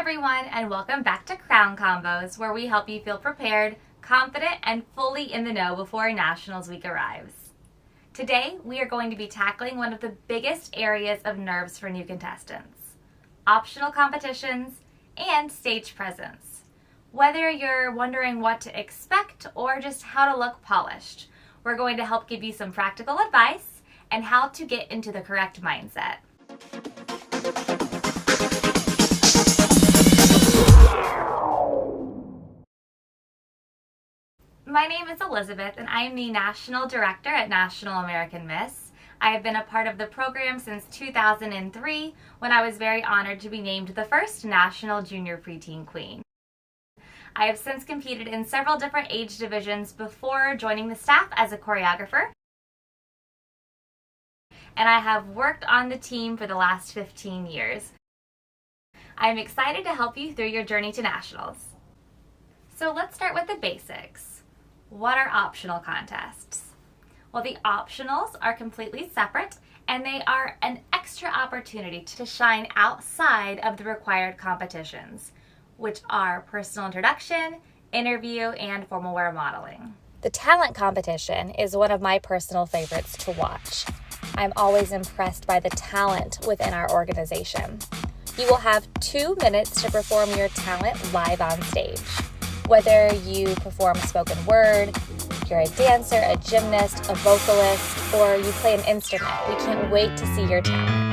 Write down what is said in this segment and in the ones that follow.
everyone, and welcome back to Crown Convos, where we help you feel prepared, confident, and fully in the know before Nationals Week arrives. Today, we are going to be tackling one of the biggest areas of nerves for new contestants: optional competitions and stage presence. Whether you're wondering what to expect or just how to look polished, we're going to help give you some practical advice and how to get into the correct mindset. My name is Elizabeth, and I am the National Director at National American Miss. I have been a part of the program since 2003, when I was very honored to be named the first National Junior Preteen Queen. I have since competed in several different age divisions before joining the staff as a choreographer, and I have worked on the team for the last 15 years. I am excited to help you through your journey to nationals. So let's start with the basics. What are optional contests? Well, the optionals are completely separate, and they are an extra opportunity to shine outside of the required competitions, which are personal introduction, interview, and formal wear modeling. The talent competition is one of my personal favorites to watch. I'm always impressed by the talent within our organization. You will have 2 minutes to perform your talent live on stage. Whether you perform spoken word, you're a dancer, a gymnast, a vocalist, or you play an instrument, we can't wait to see your talent.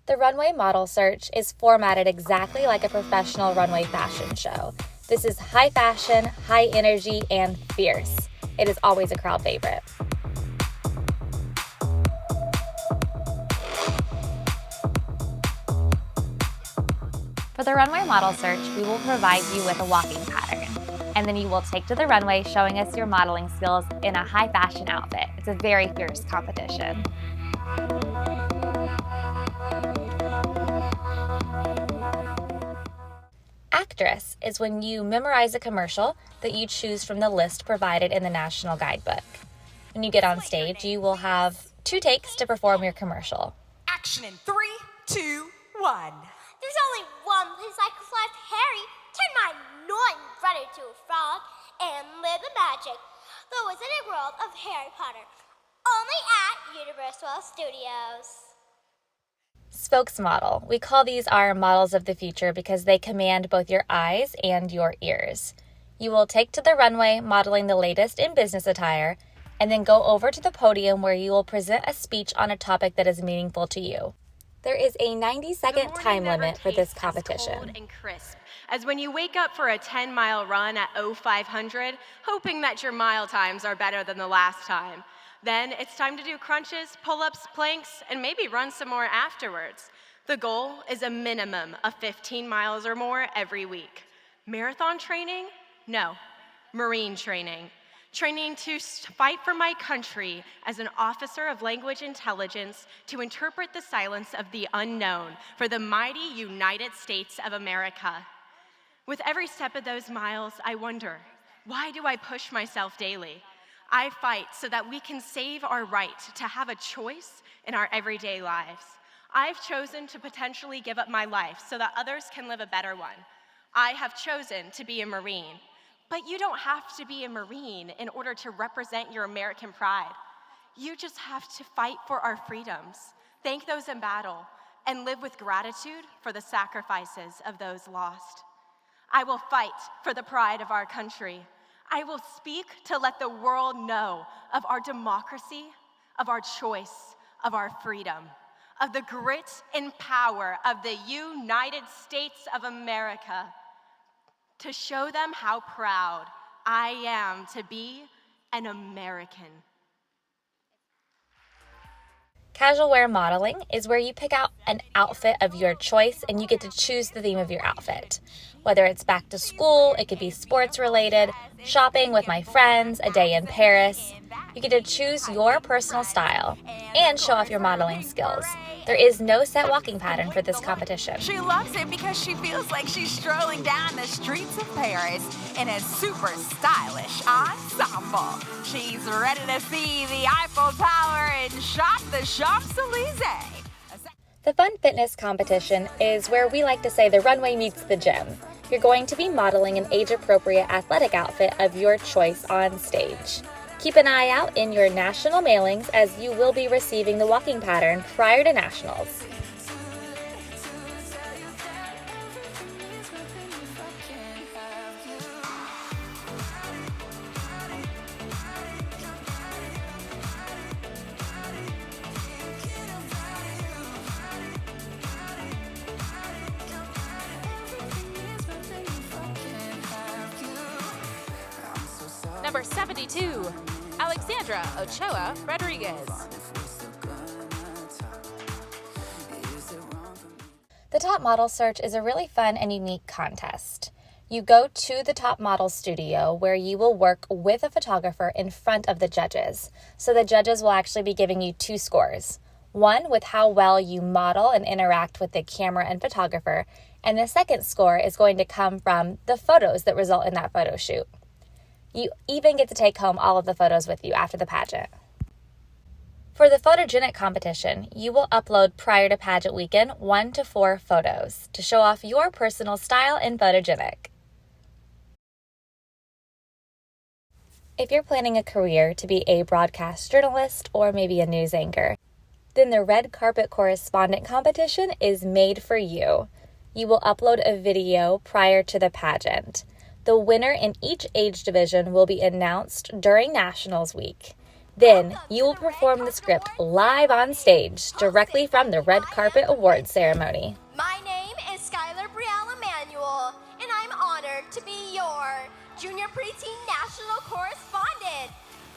The runway model search is formatted exactly like a professional runway fashion show. This is high fashion, high energy, and fierce. It is always a crowd favorite. For the runway model search, we will provide you with a walking pattern, and then you will take to the runway showing us your modeling skills in a high fashion outfit. It's a very fierce competition. Actress is when you memorize a commercial that you choose from the list provided in the National Guidebook. When you get on stage, you will have 2 takes to perform your commercial. Action in 3, 2, 1. There's only one place I can fly with Harry, turn my annoying brother to a frog, and live the magic, the wizarding world of Harry Potter. Only at Universal Studios. Spokesmodel. We call these our models of the future because they command both your eyes and your ears. You will take to the runway modeling the latest in business attire, and then go over to the podium where you will present a speech on a topic that is meaningful to you. There is a 90-second time limit for this competition. Cold and crisp, as when you wake up for a 10-mile run at 0500, hoping that your mile times are better than the last time. Then it's time to do crunches, pull-ups, planks, and maybe run some more afterwards. The goal is a minimum of 15 miles or more every week. Marathon training? No. Marine training. Training to fight for my country as an officer of language intelligence to interpret the silence of the unknown for the mighty United States of America. With every step of those miles, I wonder, why do I push myself daily? I fight so that we can save our right to have a choice in our everyday lives. I've chosen to potentially give up my life so that others can live a better one. I have chosen to be a Marine. But you don't have to be a Marine in order to represent your American pride. You just have to fight for our freedoms, thank those in battle, and live with gratitude for the sacrifices of those lost. I will fight for the pride of our country. I will speak to let the world know of our democracy, of our choice, of our freedom, of the grit and power of the United States of America, to show them how proud I am to be an American. Casual wear modeling is where you pick out an outfit of your choice and you get to choose the theme of your outfit. Whether it's back to school, it could be sports related, shopping with my friends, a day in Paris. You get to choose your personal style and show off your modeling skills. There is no set walking pattern for this competition. She loves it because she feels like she's strolling down the streets of Paris in a super stylish ensemble. She's ready to see the Eiffel Tower and shop the Champs-Élysées. The Fun Fitness competition is where we like to say the runway meets the gym. You're going to be modeling an age-appropriate athletic outfit of your choice on stage. Keep an eye out in your national mailings as you will be receiving the walking pattern prior to nationals. Number 72, Alexandra Ochoa Rodriguez. The Top Model Search is a really fun and unique contest. You go to the Top Model studio where you will work with a photographer in front of the judges. So the judges will actually be giving you 2 scores. One with how well you model and interact with the camera and photographer, and the second score is going to come from the photos that result in that photo shoot. You even get to take home all of the photos with you after the pageant. For the photogenic competition, you will upload prior to pageant weekend 1 to 4 photos to show off your personal style in photogenic. If you're planning a career to be a broadcast journalist or maybe a news anchor, then the Red Carpet Correspondent competition is made for you. You will upload a video prior to the pageant. The winner in each age division will be announced during Nationals Week. Then, you will perform the script live on stage, directly from the Red Carpet Awards ceremony. My name is Skylar Brielle Emanuel, and I'm honored to be your Junior Preteen National Correspondent.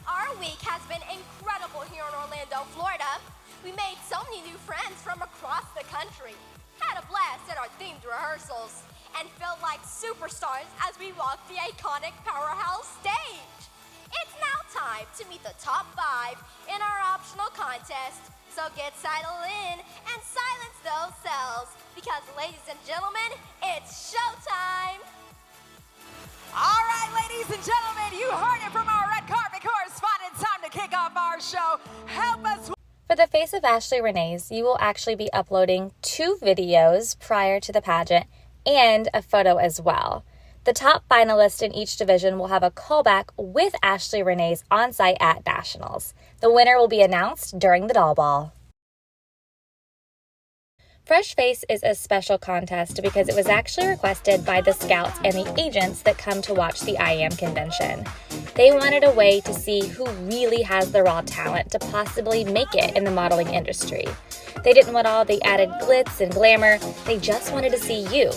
Our week has been incredible here in Orlando, Florida. We made so many new friends from across the country, had a blast at our themed rehearsals, and felt like superstars as we walked the iconic Powerhouse stage. It's now time to meet the top 5 in our optional contest, so get settled in and silence those cells, because ladies and gentlemen, it's showtime! All right, ladies and gentlemen, you heard it from our Red Carpet Correspondent. Time to kick off our show. Help us. For the Face of Ashley Renee's, you will actually be uploading 2 videos prior to the pageant and a photo as well. The top finalist in each division will have a callback with Ashley Renee's on-site at Nationals. The winner will be announced during the Doll Ball. Fresh Face is a special contest because it was actually requested by the scouts and the agents that come to watch the IAM convention. They wanted a way to see who really has the raw talent to possibly make it in the modeling industry. They didn't want all the added glitz and glamour, they just wanted to see you.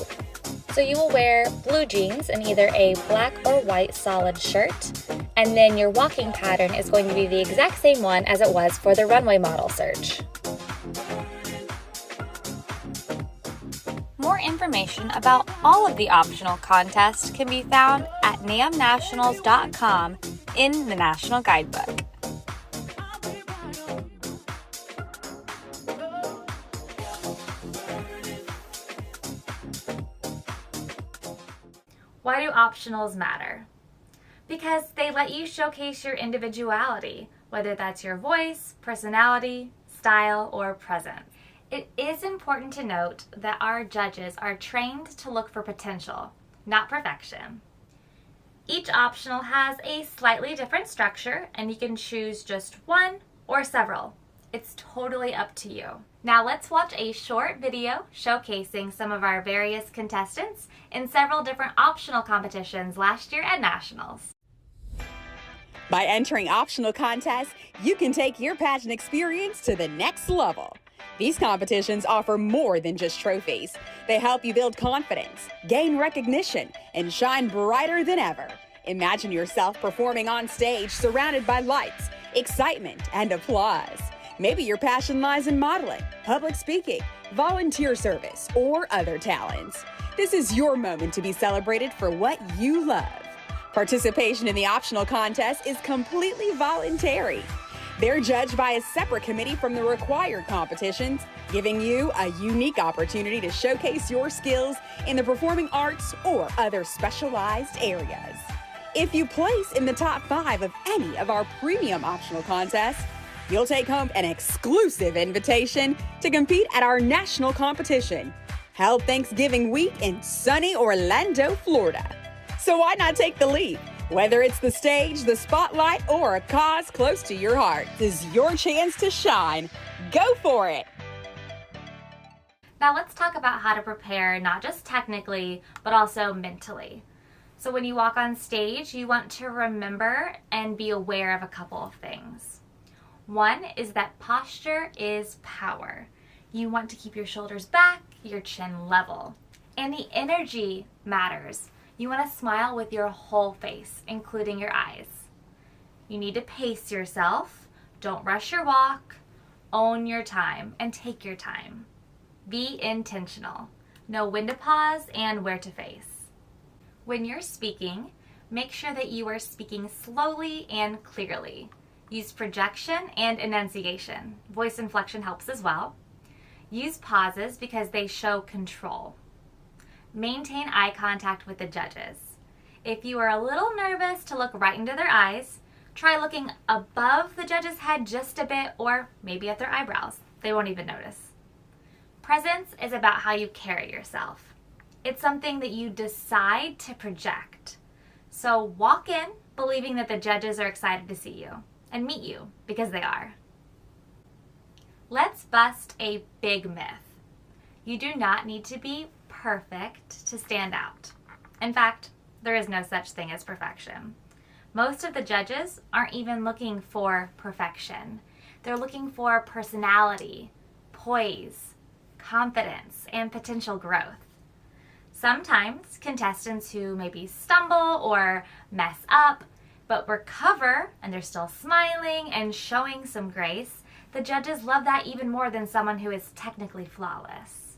So you will wear blue jeans and either a black or white solid shirt, and then your walking pattern is going to be the exact same one as it was for the runway model search. More information about all of the optional contests can be found at namnationals.com in the National Guidebook. Why do optionals matter? Because they let you showcase your individuality, whether that's your voice, personality, style, or presence. It is important to note that our judges are trained to look for potential, not perfection. Each optional has a slightly different structure, and you can choose just one or several. It's totally up to you. Now let's watch a short video showcasing some of our various contestants in several different optional competitions last year at Nationals. By entering optional contests, you can take your pageant experience to the next level. These competitions offer more than just trophies. They help you build confidence, gain recognition, and shine brighter than ever. Imagine yourself performing on stage surrounded by lights, excitement, and applause. Maybe your passion lies in modeling, public speaking, volunteer service, or other talents. This is your moment to be celebrated for what you love. Participation in the optional contest is completely voluntary. They're judged by a separate committee from the required competitions, giving you a unique opportunity to showcase your skills in the performing arts or other specialized areas. If you place in the top 5 of any of our premium optional contests, you'll take home an exclusive invitation to compete at our national competition, held Thanksgiving week in sunny Orlando, Florida. So why not take the leap? Whether it's the stage, the spotlight, or a cause close to your heart, this is your chance to shine. Go for it! Now let's talk about how to prepare, not just technically, but also mentally. So when you walk on stage, you want to remember and be aware of a couple of things. One is that posture is power. You want to keep your shoulders back, your chin level. And the energy matters. You want to smile with your whole face, including your eyes. You need to pace yourself. Don't rush your walk. Own your time and take your time. Be intentional. Know when to pause and where to face. When you're speaking, make sure that you are speaking slowly and clearly. Use projection and enunciation. Voice inflection helps as well. Use pauses because they show control. Maintain eye contact with the judges. If you are a little nervous to look right into their eyes, try looking above the judge's head just a bit, or maybe at their eyebrows. They won't even notice. Presence is about how you carry yourself. It's something that you decide to project. So walk in believing that the judges are excited to see you and meet you, because they are. Let's bust a big myth. You do not need to be perfect to stand out. In fact, there is no such thing as perfection. Most of the judges aren't even looking for perfection. They're looking for personality, poise, confidence, and potential growth. Sometimes contestants who maybe stumble or mess up, but recover and they're still smiling and showing some grace, the judges love that even more than someone who is technically flawless.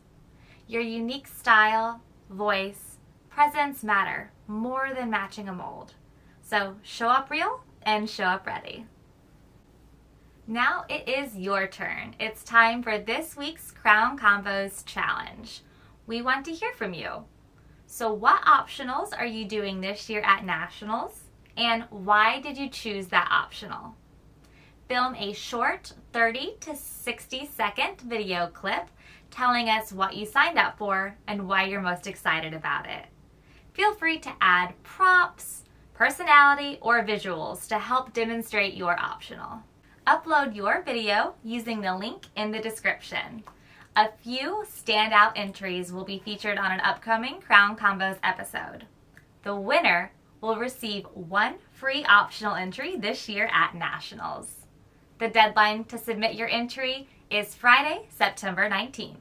Your unique style, voice, presence matter more than matching a mold. So show up real and show up ready. Now it is your turn. It's time for this week's Crown Convos Challenge. We want to hear from you. So what optionals are you doing this year at Nationals? And why did you choose that optional? Film a short 30 to 60 second video clip telling us what you signed up for and why you're most excited about it. Feel free to add props, personality, or visuals to help demonstrate your optional. Upload your video using the link in the description. A few standout entries will be featured on an upcoming Crown Convos episode. The winner will receive one free optional entry this year at Nationals. The deadline to submit your entry is Friday, September 19th.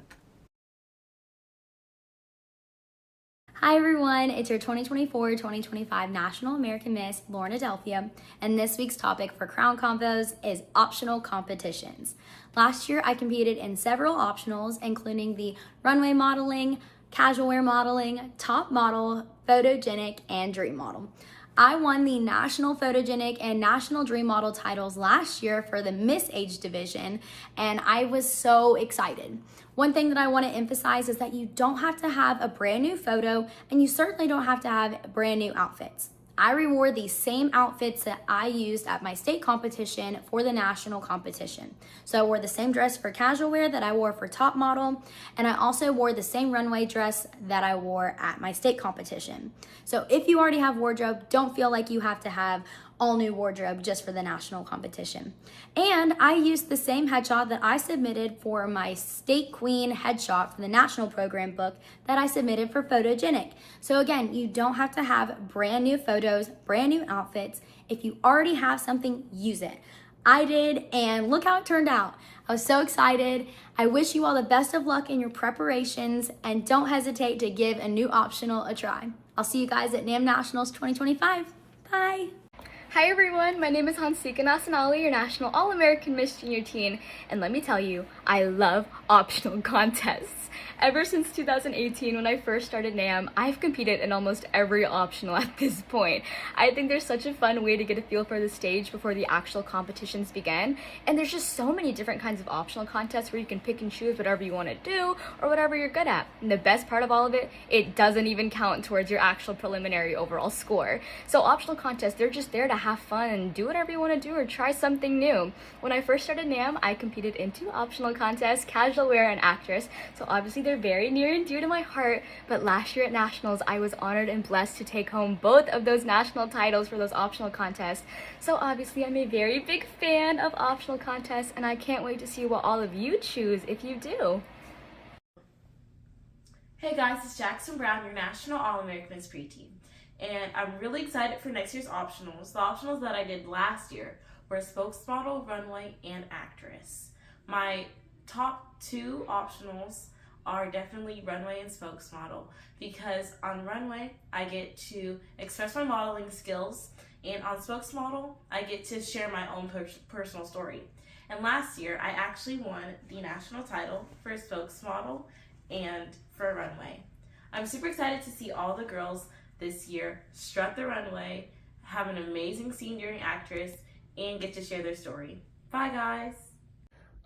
Hi everyone, it's your 2024-2025 National American Miss, Lauren Adelphia, and this week's topic for Crown Convos is optional competitions. Last year I competed in several optionals, including the runway modeling, casual wear modeling, top model, photogenic, and dream model. I won the National Photogenic and National Dream Model titles last year for the Miss Age division, and I was so excited. One thing that I want to emphasize is that you don't have to have a brand new photo, and you certainly don't have to have brand new outfits. I rewore the same outfits that I used at my state competition for the national competition. So I wore the same dress for casual wear that I wore for top model, and I also wore the same runway dress that I wore at my state competition. So if you already have wardrobe, don't feel like you have to have all new wardrobe just for the national competition. And I used the same headshot that I submitted for my State Queen headshot for the national program book that I submitted for Photogenic. So again, you don't have to have brand new photos, brand new outfits. If you already have something, use it. I did, and look how it turned out. I was so excited. I wish you all the best of luck in your preparations, and don't hesitate to give a new optional a try. I'll see you guys at NAM Nationals 2025. Bye. Hi everyone, my name is Hansika Nasanali, your National All-American Miss Junior Teen, and let me tell you, I love optional contests. Ever since 2018, when I first started NAM, I've competed in almost every optional at this point. I think there's such a fun way to get a feel for the stage before the actual competitions begin, and there's just so many different kinds of optional contests where you can pick and choose whatever you want to do or whatever you're good at. And the best part of all of it, it doesn't even count towards your actual preliminary overall score. So optional contests, they're just there to have fun and do whatever you want to do or try something new. When I first started NAM, I competed in 2 optional contests, casual wear and actress, so obviously they're very near and dear to my heart, but last year at Nationals, I was honored and blessed to take home both of those national titles for those optional contests. So obviously I'm a very big fan of optional contests, and I can't wait to see what all of you choose if you do. Hey guys, it's Jackson Brown, your National All-American Miss Preteen, and I'm really excited for next year's optionals. The optionals that I did last year were spokesmodel, runway, and actress. My top 2 optionals are definitely runway and spokesmodel, because on runway I get to express my modeling skills, and on spokesmodel I get to share my own personal story. And last year I actually won the national title for spokesmodel and for runway. I'm super excited to see all the girls this year strut the runway, have an amazing scene during actress, and get to share their story. Bye guys!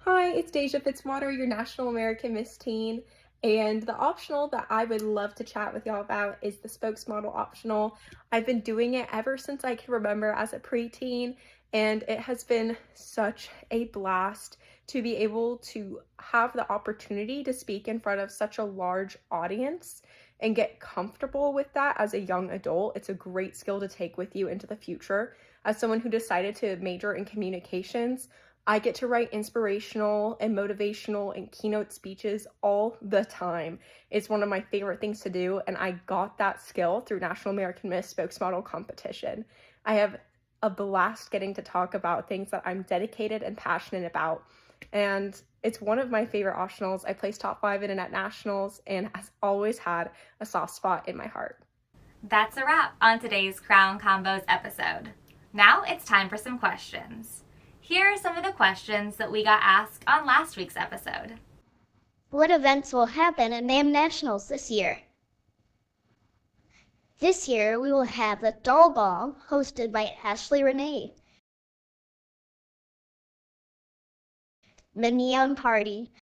Hi, it's Deja Fitzwater, your National American Miss Teen, and the optional that I would love to chat with y'all about is the spokesmodel optional. I've been doing it ever since I can remember as a preteen, and it has been such a blast to be able to have the opportunity to speak in front of such a large audience and get comfortable with that as a young adult. It's a great skill to take with you into the future. As someone who decided to major in communications, I get to write inspirational and motivational and keynote speeches all the time. It's one of my favorite things to do, and I got that skill through National American Miss Spokesmodel competition. I have a blast getting to talk about things that I'm dedicated and passionate about, and it's one of my favorite optionals. I placed top 5 in it at Nationals and has always had a soft spot in my heart. That's a wrap on today's Crown Combos episode. Now it's time for some questions. Here are some of the questions that we got asked on last week's episode. What events will happen at NAM Nationals this year? This year we will have the Doll Ball hosted by Ashley Renee, the Neon Party,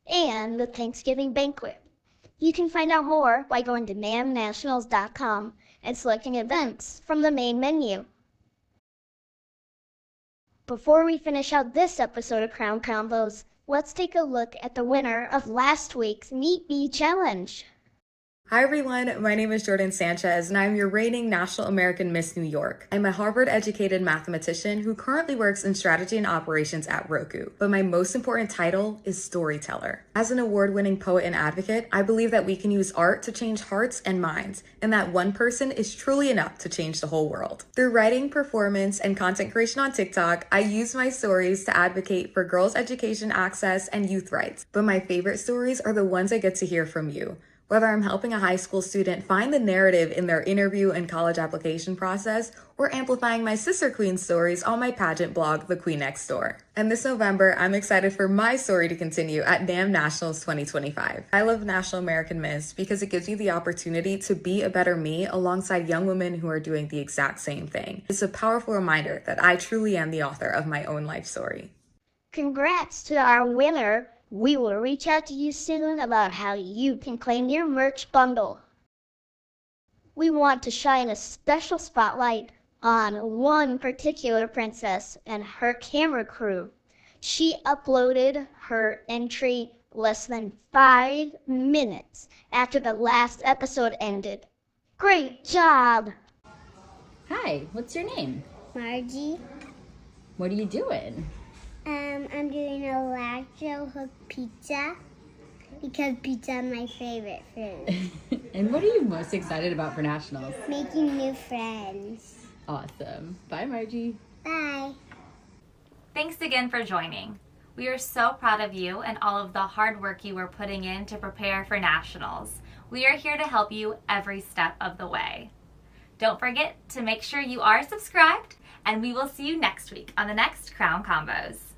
and the Thanksgiving Banquet. You can find out more by going to namnationals.com and selecting events from the main menu. Before we finish out this episode of Crown Combos, let's take a look at the winner of last week's Meet Me Challenge. Hi everyone, my name is Jordan Sanchez and I'm your reigning National American Miss New York. I'm a Harvard-educated mathematician who currently works in strategy and operations at Roku, but my most important title is storyteller. As an award-winning poet and advocate, I believe that we can use art to change hearts and minds, and that one person is truly enough to change the whole world. Through writing, performance, and content creation on TikTok, I use my stories to advocate for girls' education access and youth rights, but my favorite stories are the ones I get to hear from you. Whether I'm helping a high school student find the narrative in their interview and college application process, or amplifying my sister queen stories on my pageant blog, The Queen Next Door. And this November, I'm excited for my story to continue at NAM Nationals 2025. I love National American Miss because it gives me the opportunity to be a better me alongside young women who are doing the exact same thing. It's a powerful reminder that I truly am the author of my own life story. Congrats to our winner. We will reach out to you soon about how you can claim your merch bundle. We want to shine a special spotlight on one particular princess and her camera crew. She uploaded her entry less than 5 minutes after the last episode ended. Great job! Hi, what's your name? Margie. What are you doing? I'm doing a electro hook pizza because pizza is my favorite food. And what are you most excited about for Nationals? Making new friends. Awesome. Bye, Margie. Bye. Thanks again for joining. We are so proud of you and all of the hard work you were putting in to prepare for Nationals. We are here to help you every step of the way. Don't forget to make sure you are subscribed, and we will see you next week on the next Crown Convos.